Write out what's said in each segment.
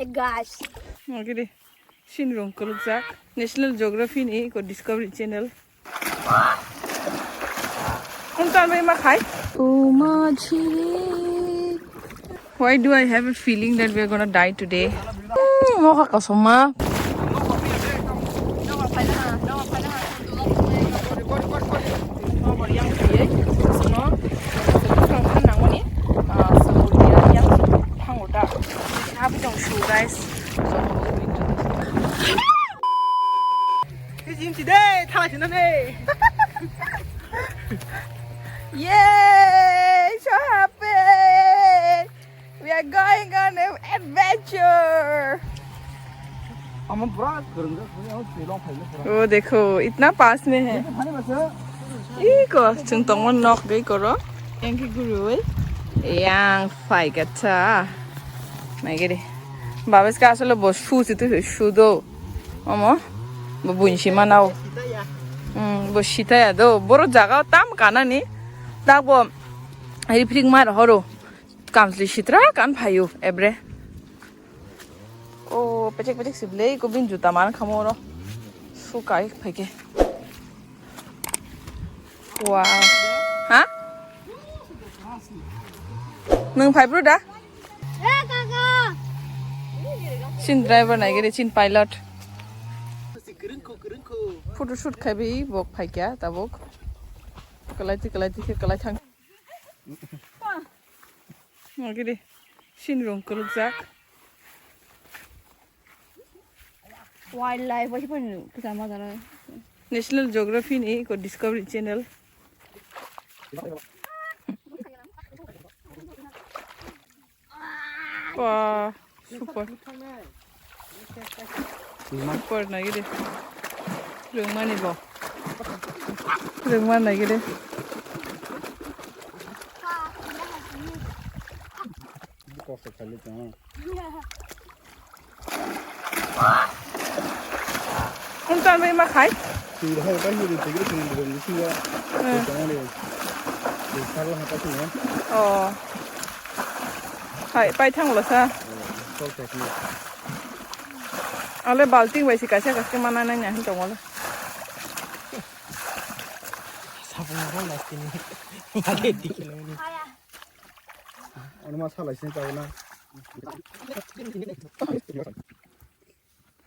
Gosh. Okay, Shinrong Kulukzak, National Geography ni ko Discovery Channel. Untan may makai? Why do I have a feeling that we are gonna die today? Moka kasoma. Guys, today, yay! So happy! We are going on an adventure. Oh, देखो इतना पास में है. Iko, cungtong nok gay koro. Yang kiguruy. Yang fai kata. Mai gede. Babes ka asal bos fu situ shudo. Mama, babun shimanaw. Bos shita ya do. Boro jaga tam kana ni. Dagbo. Hari pring mar horo. Kamsli shitra kan phayu ebre. Oh, pecek siblei ko bin juta man khamoro. Su kai phake. Wow. Hah? Nung phai bro da? Chin driver naik gede chin pilot. Photoshoot khabi bok phai kya tabok. Kalai ke kalai thang. Gede chin rong kulukzak. Wildlife apa pun kita makan. National Geography ni ko Discovery Channel. Wah, super. Super na gede. Rumah ni bo. Rumah na gede. Untan may makai? Oh. Hai, pai thang lo sa. Ale balting bai sikai sa kaske mana na nya hin tongol. Sabun ron las kini. Mage dikilo ni. Ono masalah sini tahu na.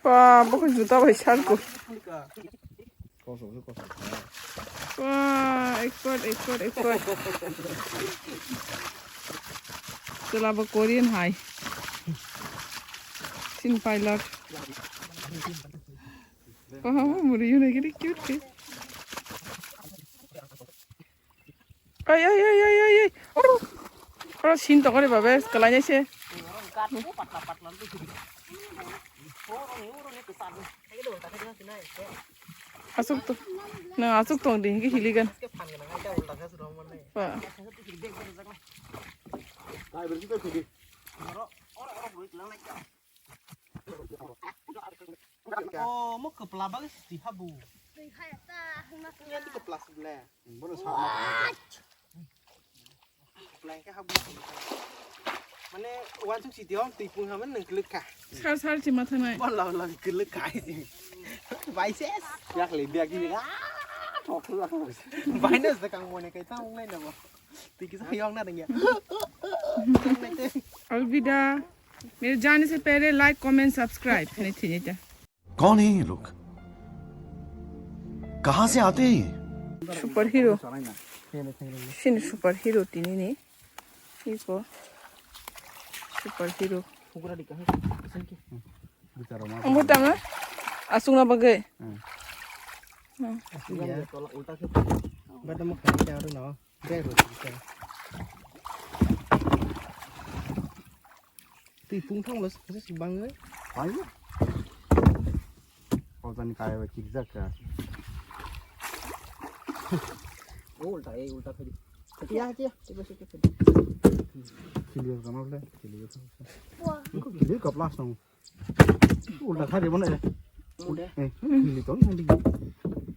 Wah, bukan juta bai sharku. Koso. Wah, expert. Setelah Korean high. Chin pilot. Wah, muriu lagi ni cute ke. Ay. Oh. Kalau chin tak ada babes, kalanya sih. Asuk tu, nah asuk tu deh, ini hiligan. Wah. Oh, mau ke pelabuhan sih habu. Ini di kepala sebelah. Baru sama. Kepala ke habu. Mana wan tu sih tiang tipung haman nengkelek kah? Sar cima tanai. Walau kelek kah sih. Vices. Yak lebih lagi ni. Talk lah. Vices sekarang mau nak kita orang lain apa? Tiga sayang nak dengar. अलविदा मेरे जाने से पहले like comment subscribe नहीं थी नहीं था कौन है ये लोग कहाँ से आते हैं सुपर हीरो सिन सुपर हीरो तीनी ने इसको सुपर हीरो अमुता में असुंग ना बगे Badan mau kerja ada no, dia kerja. Tipung thong los, kasi bangay. Ayo. Kau tani kaya ba zigzag ka? Ulta kali. Kaya tiba sikit. Kiliyo ka na kiliyo. Wah. Kiliyo ka plus no. Ulta kali mo na. Kiliyo to hindi.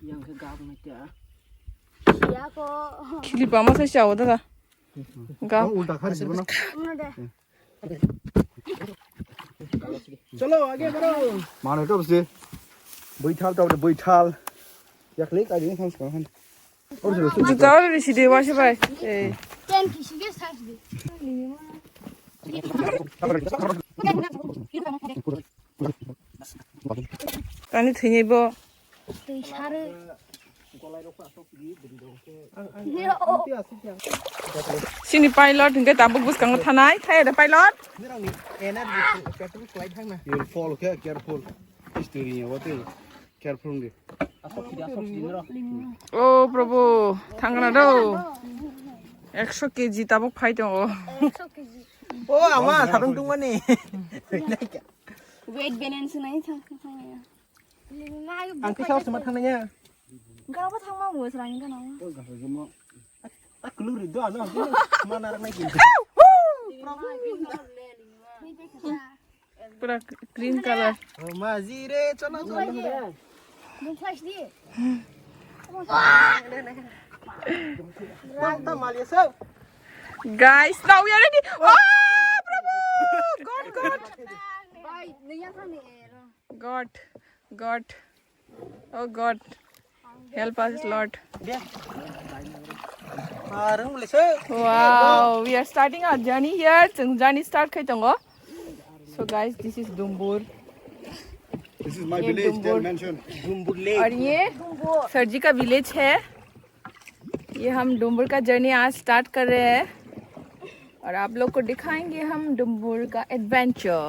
Yang ke gab na kya. Kili ba masa siya wala ka? Ulta kali mo na. चलो आगे बढ़ो मानो तो बस बैठाल तो बैठाल एक lake आ जाएंगे हम कहाँ और चलो जुता और ऋषि देवा से भाई टेन किसी साइज दे कानी थैने बो दै सारो सिनि पाइलट इनके ताबुक बुस कांग थानाय थाय दा pilot you'll fall okay careful history nya what is careful nge ओ प्रभु थांगना दो 100 kg ताबुक फाइ दङ 100 kg Oh, ama sarung tung mana? Weight balance नाय थांखाया Angke saus sama tangannya. गाबा थांमा मोसरानि गानाव Tak keluar itu ada. Mana orang lagi? पूरा green colour Oh, mazire, cina cina. नों साइज दि Mantap malia sab. Guys now we are ready ओ प्रभु गॉड बाय नैया थाने God oh God help us Lord Marung boleh sab. Wow, we are starting our journey here. Journey start kai tongo. So guys, this is Dumbur. this is my ये village डुम्बुर। they mentioned Dumburle. और ये sir जी का village है। ये हम डुम्बुर का journey आज start कर रहे हैं और आप लोग को दिखाएंगे हम डुम्बुर का adventure.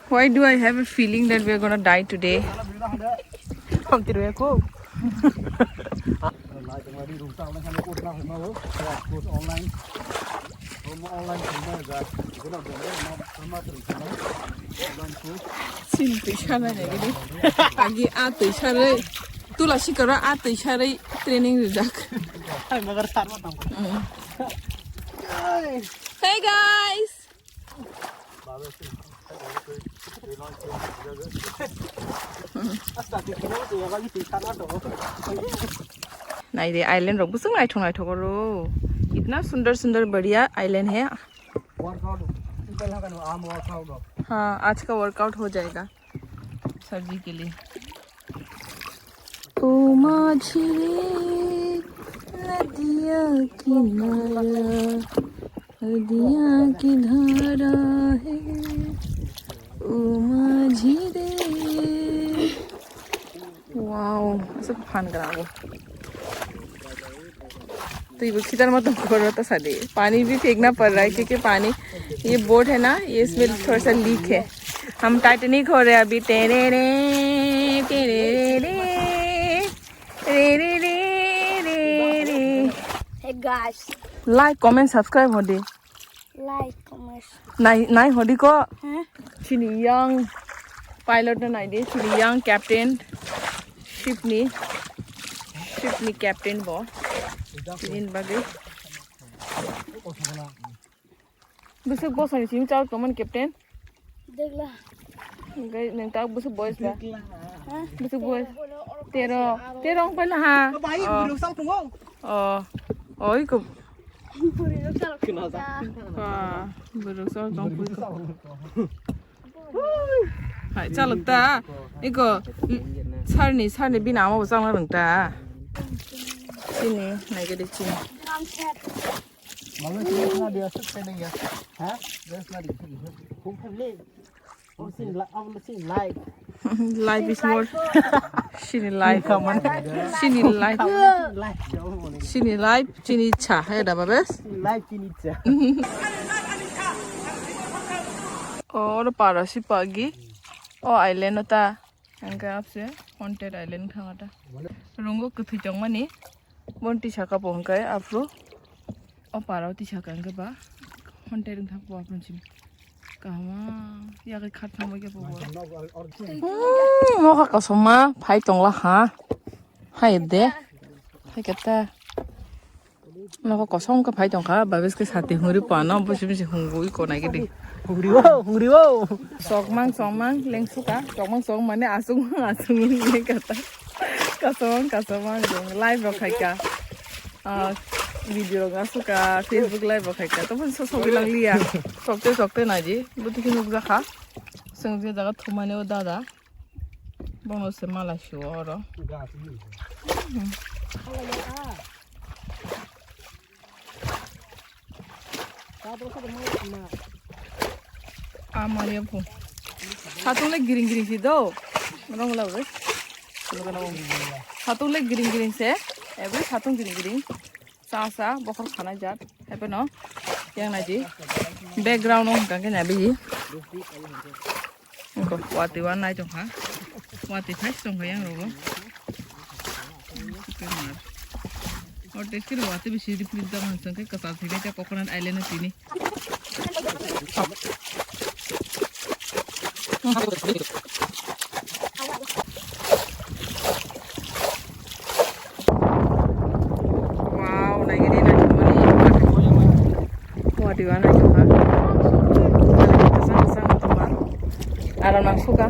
Why do I have a feeling that we are gonna die today? Không tidur aku. lại từ ngoài đi rủ tao nó sang cột nào mà bố cột online hôm online thì mà ra cái nào được nó thử cho nó online xuống Xin tự cha này cái đi. Agi a tự cha đấy. Tu là chỉ có a tự cha đấy training được chắc. Hai magar sarma tam. Hey guys. Asta tikino tu ya lagi pisah na to. नहीं रे island रोक बुसुंग नाइथो करो इतना सुंदर सुंदर बढ़िया island है workout पहला का आम वर्कआउट हाँ आज का वर्कआउट हो जाएगा सर जी के लिए ओ माझी नदिया की धारा है ओ माझी रे वाओ सब फान कराओ तो ये किधर मत करो तो सादे पानी भी फेंकना पड़ रहा है क्योंकि पानी ये बोट है ना ये इसमें थोड़ा सा लीक है हम टाइटैनिक हो रहे हैं अभी तेरे रे तेरे रे रे रे रे रे रे hey guys like comment subscribe हो दे लाइक कमेंट नाइ हो दी को हैं चिनी यंग पायलट ना नाइ दे चिनी यंग कैप्टन शिपनी कैप्टन बोInin bagay. Busog boss ani sim chao kaman captain. देखला Guys, nang tawag busog boys ba? हां Busog boys. Terong pala ha. Baik, burung sang tunggu. Oh, iko. पूरी लोग चलो Kenal tak? Ah, burog sa tong puto. Hai, chalo ta. Iko. Sarni bina mo sang lang ta. Sini, naik ke sini. नाम set malah sini dia sepeda ya hah dia lari Không phải lên. Ông xin lại, ông xin lại. Life is more. Sini life. Sini life. Lại jauh boleh. Sini life, sini cha. Hai dah babes. Lại kini aja. और पारसी पागी ओ island होता अंका आपसे haunted island खावाटा रुंगो कथि जंगमानी बंटी छाका पोंकाय Afro ओ पारावती छाका अंका बा haunted था पो आपन सिम कामा या के खाट थाम के पो मोखा कसमा फाइ तंगला हा हाय दे हाय कता मोखा कसम का फाइ तंखा बाबेस के साथी हुरी पाना बसिम से हुंगुई को नाइ के दे Hungri wow. Sokmang lengsuka sokmang mana asung ini kata kasomang dong live rokaika video nggak suka Facebook live rokaika tapi sosok bilang lihat sokte naji butuh kinuk zakha Sengsi jaga thumane o dada. Bono se mala shuo oro. Amalia pun. Satu lagi giring sih do. Orang lau guys. Satu lagi giring se. Every satu giring. Sasa bokor khana jat. Apa no? Yang naji. Background orang kan nabi. Engkau wati warna jong ha. Wati fresh jong yang rogo. और test के वाते भी सीधी fridge दा मानसन के कसा थे क्या coconut island तीनी वाव नहीं गिरी ना चुमनी वाटी वाना चुमा कसम तुम्हार आराम नासुका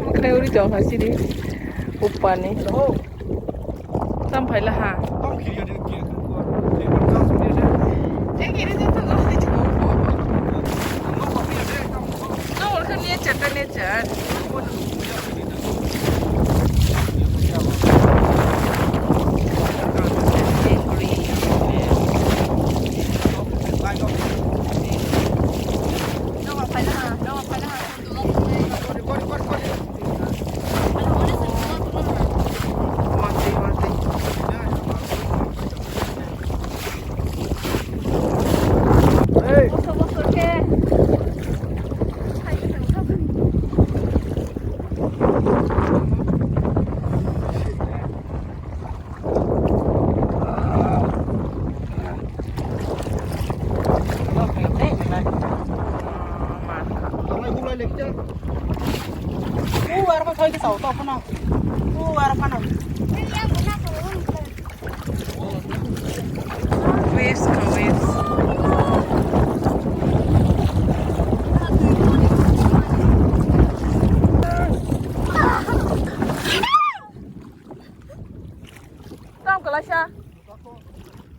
mukanya udah jauh sih di upan nih sampai lah ha yang ini tuh tuh nggak sih nggak kan dia cat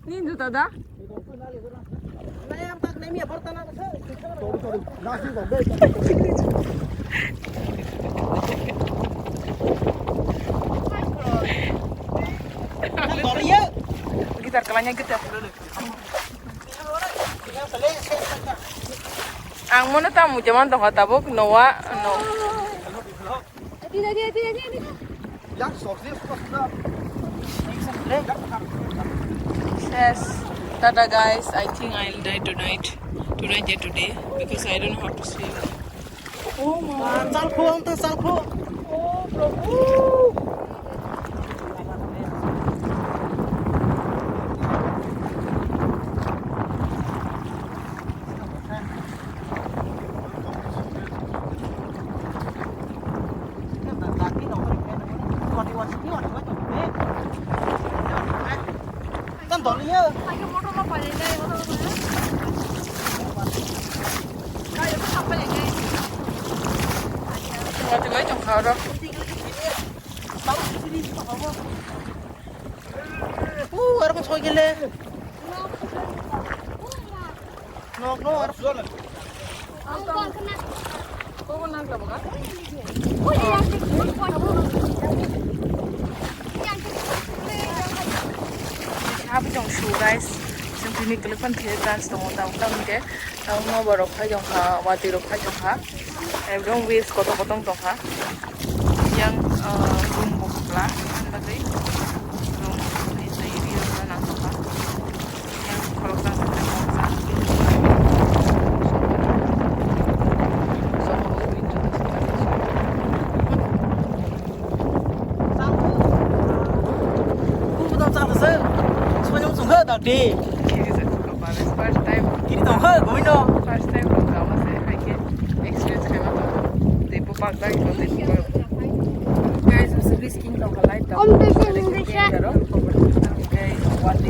Nindu tada? Gitar kalanya gitu. Ang muna tamu jaman to katabok noa no. Yes, tada guys. I think I'll die tonight because I don't know how to swim. Oh my. Salpo. Oh, Prabhu. Happy jong shoe guys. Sini kelepan kiri dance dong. Tahu ke? Tahu mau berokha jong ha, wati rokha jong ha. Everyone waves kotong dong ha. Yang room bukla, anda tadi room ini saya dia mana dong ha. Yang kalau kita sedang masak. Đi. First time. Kiri tong ha, going no. First time look kamu saya kayak experience kayak apa? Tipu park lagi kalau tipu. Guys, masih risking dong kalau itu. Om bisa. Kayak wati.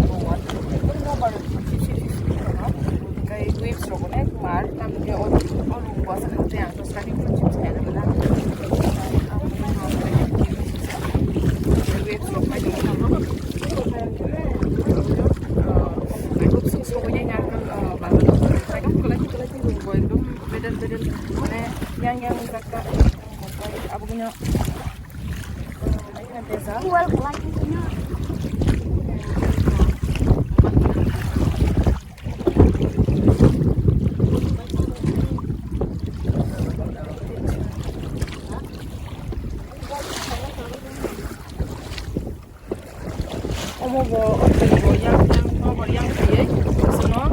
Kayak waves rokoknya kemar, tapi dia orang puasa kerja yang terus kaki kucing saya adalah. Waves rokoknya juga. bedel yang kakak apa punya desa Jual lagi punya. yang mau yang dia semua